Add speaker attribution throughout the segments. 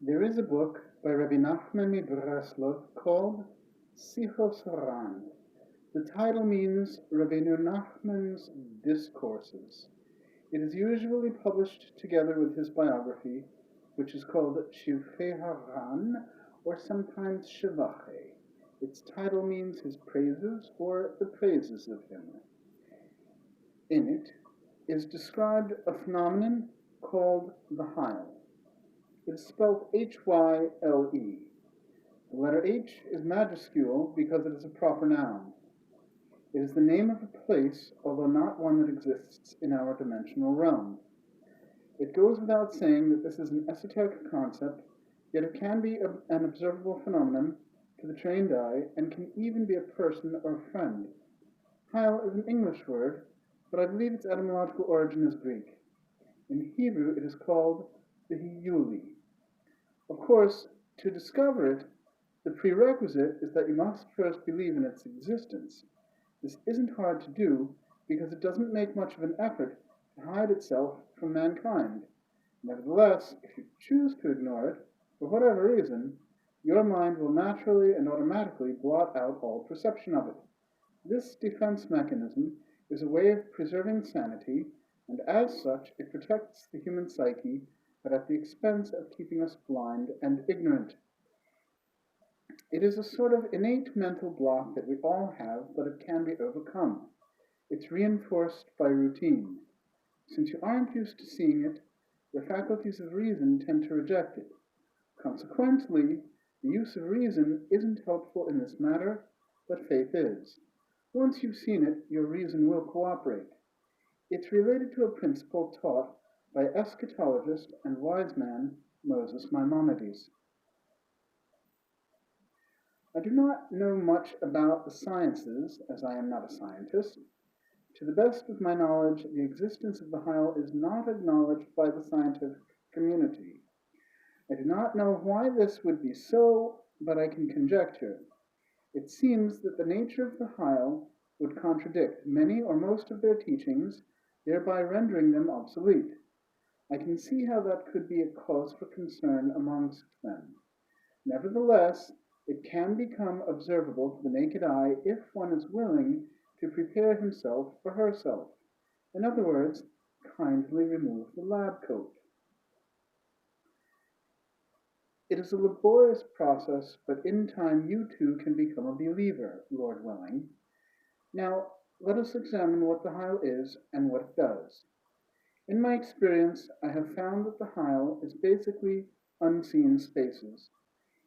Speaker 1: There is a book by Rabbi Nachman Breslov called Sichos. The title means Rabbeinu Nachman's Discourses. It is usually published together with his biography, which is called Shivchei Haran, or sometimes Shivache. Its title means his praises or the praises of him. In it is described a phenomenon called the Hyle. It is spelled Hyle. The letter H is majuscule because it is a proper noun. It is the name of a place, although not one that exists in our dimensional realm. It goes without saying that this is an esoteric concept, yet it can be an observable phenomenon to the trained eye and can even be a person or a friend. Hyle is an English word, but I believe its etymological origin is Greek. In Hebrew, it is called the Hiuli. Of course, to discover it, the prerequisite is that you must first believe in its existence. This isn't hard to do because it doesn't make much of an effort to hide itself from mankind. Nevertheless, if you choose to ignore it, for whatever reason, your mind will naturally and automatically blot out all perception of it. This defense mechanism is a way of preserving sanity, and as such, it protects the human psyche, but at the expense of keeping us blind and ignorant. It is a sort of innate mental block that we all have, but it can be overcome. It's reinforced by routine. Since you aren't used to seeing it, your faculties of reason tend to reject it. Consequently, the use of reason isn't helpful in this matter, but faith is. Once you've seen it, your reason will cooperate. It's related to a principle taught by eschatologist and wise man Moses Maimonides. I do not know much about the sciences, as I am not a scientist. To the best of my knowledge, the existence of the Hyle is not acknowledged by the scientific community. I do not know why this would be so, but I can conjecture. It seems that the nature of the Hyle would contradict many or most of their teachings, thereby rendering them obsolete. I can see how that could be a cause for concern amongst them. Nevertheless, it can become observable to the naked eye if one is willing to prepare himself or herself. In other words, kindly remove the lab coat. It is a laborious process, but in time you too can become a believer, Lord willing. Now, let us examine what the Hyle is and what it does. In my experience, I have found that the Hyle is basically unseen spaces.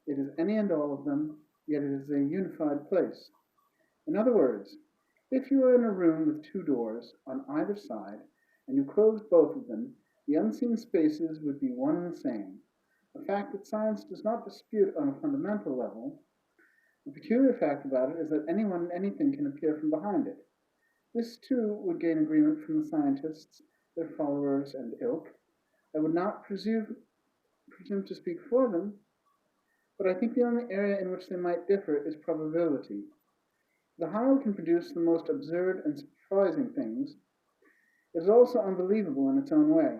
Speaker 1: It is any and all of them, yet it is a unified place. In other words, if you are in a room with two doors on either side, and you closed both of them, the unseen spaces would be one and the same, a fact that science does not dispute on a fundamental level. The peculiar fact about it is that anyone and anything can appear from behind it. This, too, would gain agreement from the scientists, their followers, and ilk. I would not presume to speak for them, but I think the only area in which they might differ is probability. The Hyle can produce the most absurd and surprising things. It is also unbelievable in its own way.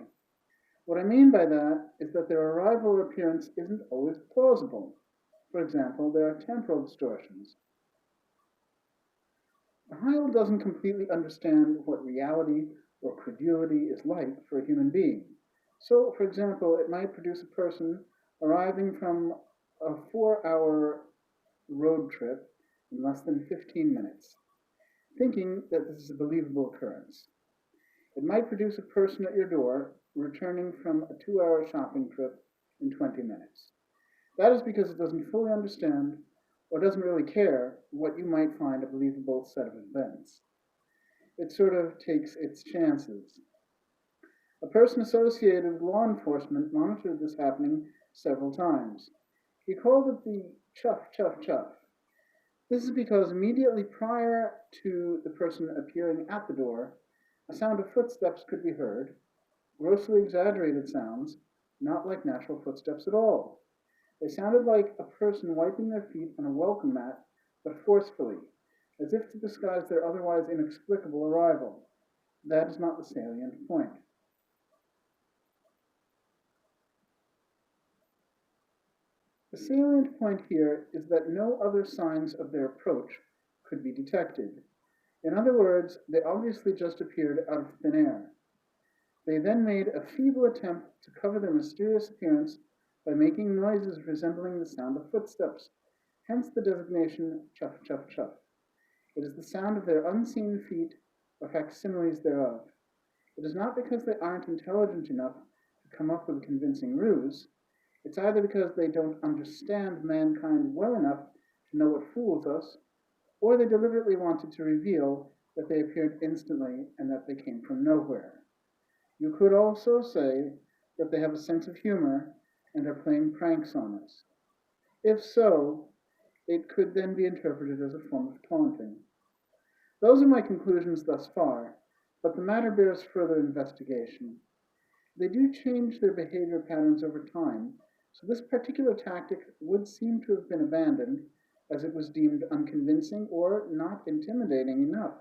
Speaker 1: What I mean by that is that their arrival or appearance isn't always plausible. For example, there are temporal distortions. The Hyle doesn't completely understand what reality or credulity is like for a human being. So, for example, it might produce a person arriving from a 4-hour road trip in less than 15 minutes, thinking that this is a believable occurrence. It might produce a person at your door returning from a 2-hour shopping trip in 20 minutes. That is because it doesn't fully understand or doesn't really care what you might find a believable set of events. It sort of takes its chances. A person associated with law enforcement monitored this happening several times. He called it the chuff, chuff, chuff. This is because immediately prior to the person appearing at the door, a sound of footsteps could be heard, grossly exaggerated sounds, not like natural footsteps at all. They sounded like a person wiping their feet on a welcome mat, but forcefully, as if to disguise their otherwise inexplicable arrival. That is not the salient point. The salient point here is that no other signs of their approach could be detected. In other words, they obviously just appeared out of thin air. They then made a feeble attempt to cover their mysterious appearance by making noises resembling the sound of footsteps, hence the designation chuff, chuff, chuff. It is the sound of their unseen feet or facsimiles thereof. It is not because they aren't intelligent enough to come up with a convincing ruse. It's either because they don't understand mankind well enough to know what fools us, or they deliberately wanted to reveal that they appeared instantly and that they came from nowhere. You could also say that they have a sense of humor and are playing pranks on us. If so, it could then be interpreted as a form of taunting. Those are my conclusions thus far, but the matter bears further investigation. They do change their behavior patterns over time, so this particular tactic would seem to have been abandoned as it was deemed unconvincing or not intimidating enough.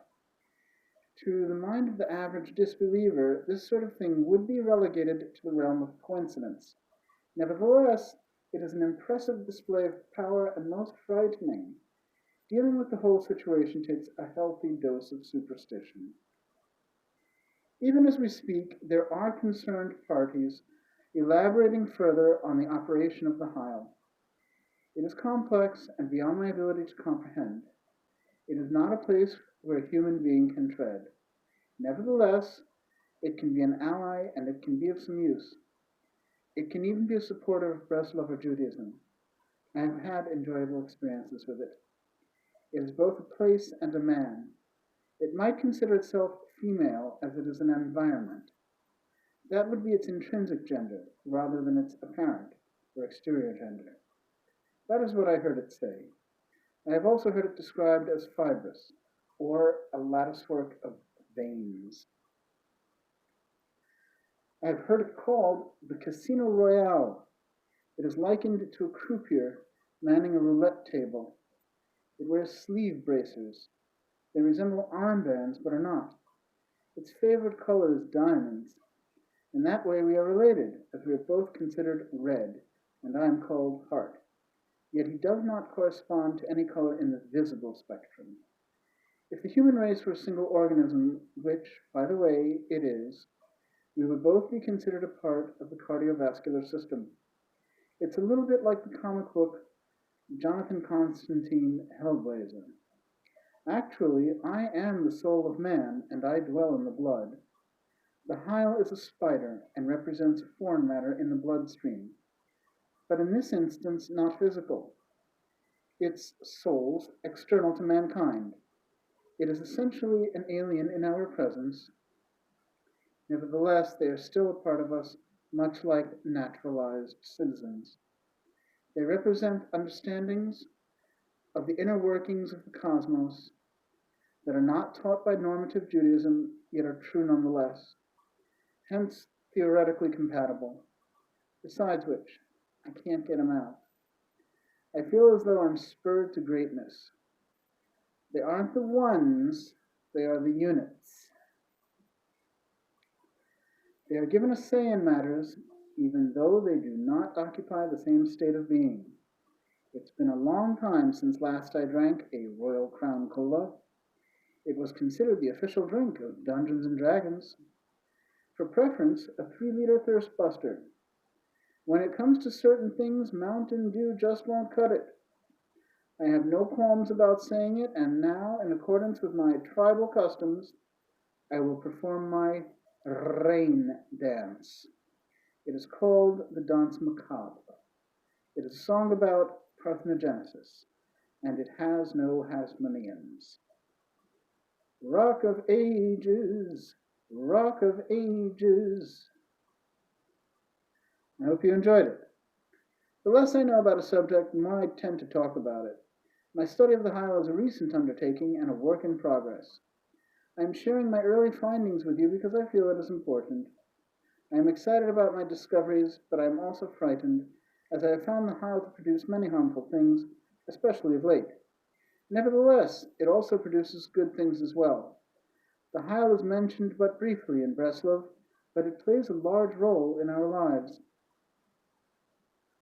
Speaker 1: To the mind of the average disbeliever, this sort of thing would be relegated to the realm of coincidence. Nevertheless, it is an impressive display of power and most frightening. Dealing with the whole situation takes a healthy dose of superstition. Even as we speak, there are concerned parties elaborating further on the operation of the Hyle. It is complex and beyond my ability to comprehend. It is not a place where a human being can tread. Nevertheless, it can be an ally and it can be of some use. It can even be a supporter of Breslover Judaism. I have had enjoyable experiences with it. It is both a place and a man. It might consider itself female as it is an environment. That would be its intrinsic gender rather than its apparent or exterior gender. That is what I heard it say. I have also heard it described as fibrous, or a latticework of veins. I have heard it called the Casino Royale. It is likened to a croupier manning a roulette table. It wears sleeve bracers. They resemble armbands, but are not. Its favorite color is diamonds. In that way we are related, as we are both considered red, and I am called heart. Yet he does not correspond to any color in the visible spectrum. If the human race were a single organism, which, by the way, it is, we would both be considered a part of the cardiovascular system. It's a little bit like the comic book Jonathan Constantine Hellblazer. Actually, I am the soul of man, and I dwell in the blood. The Hyle is a spider and represents foreign matter in the bloodstream, but in this instance not physical. Its souls external to mankind. It is essentially an alien in our presence. Nevertheless, they are still a part of us, much like naturalized citizens. They represent understandings of the inner workings of the cosmos that are not taught by normative Judaism, yet are true nonetheless, hence theoretically compatible. Besides which, I can't get them out. I feel as though I'm spurred to greatness. They aren't the ones, they are the units. They are given a say in matters, even though they do not occupy the same state of being. It's been a long time since last I drank a Royal Crown Cola. It was considered the official drink of Dungeons and Dragons. For preference, a 3-liter thirst buster. When it comes to certain things, Mountain Dew just won't cut it. I have no qualms about saying it, and now, in accordance with my tribal customs, I will perform my rain dance. It is called the Danse Macabre. It is a song about parthenogenesis, and it has no Hasmoneans. Rock of Ages, Rock of Ages. I hope you enjoyed it. The less I know about a subject, the more I tend to talk about it. My study of the Hyle is a recent undertaking and a work in progress. I am sharing my early findings with you because I feel it is important. I am excited about my discoveries, but I am also frightened, as I have found the Hyle to produce many harmful things, especially of late. Nevertheless, it also produces good things as well. The Hyle is mentioned but briefly in Breslov, but it plays a large role in our lives,